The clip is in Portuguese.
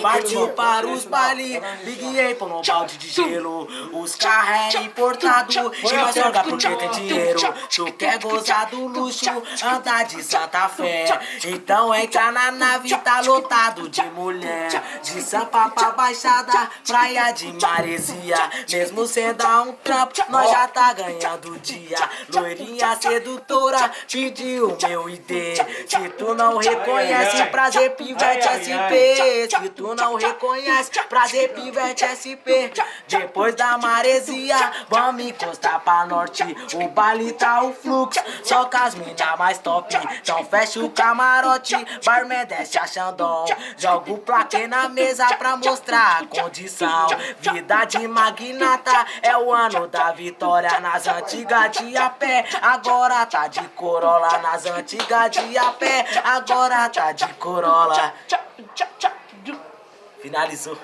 Partiu para os baile, liguei por um balde de gelo. Os carros é importado, e nós joga porque tem dinheiro. Tu quer gozar do luxo, andar de Santa Fé. Então entra na nave, tá lotado de mulher. De Sampa pra Baixada, praia de Maresia. Mesmo sem dar um trampo, nós já tá ganhando o dia. Loirinha sedutora, pediu o meu ID. Se tu não reconhece, prazer pivete SP. Se tu não reconhece, prazer pivete SP. Depois da maresia, vamos encostar pra norte. O baile tá o fluxo, só com as mina mais top. Então fecha o camarote, barman desce a Xandão. Joga o plaquê na mesa pra mostrar a condição. Vida de magnata, é o ano da vitória. Nas antigas de a pé, agora tá de Corolla. Nas antigas de a pé, agora tá de Corolla. Finalizou.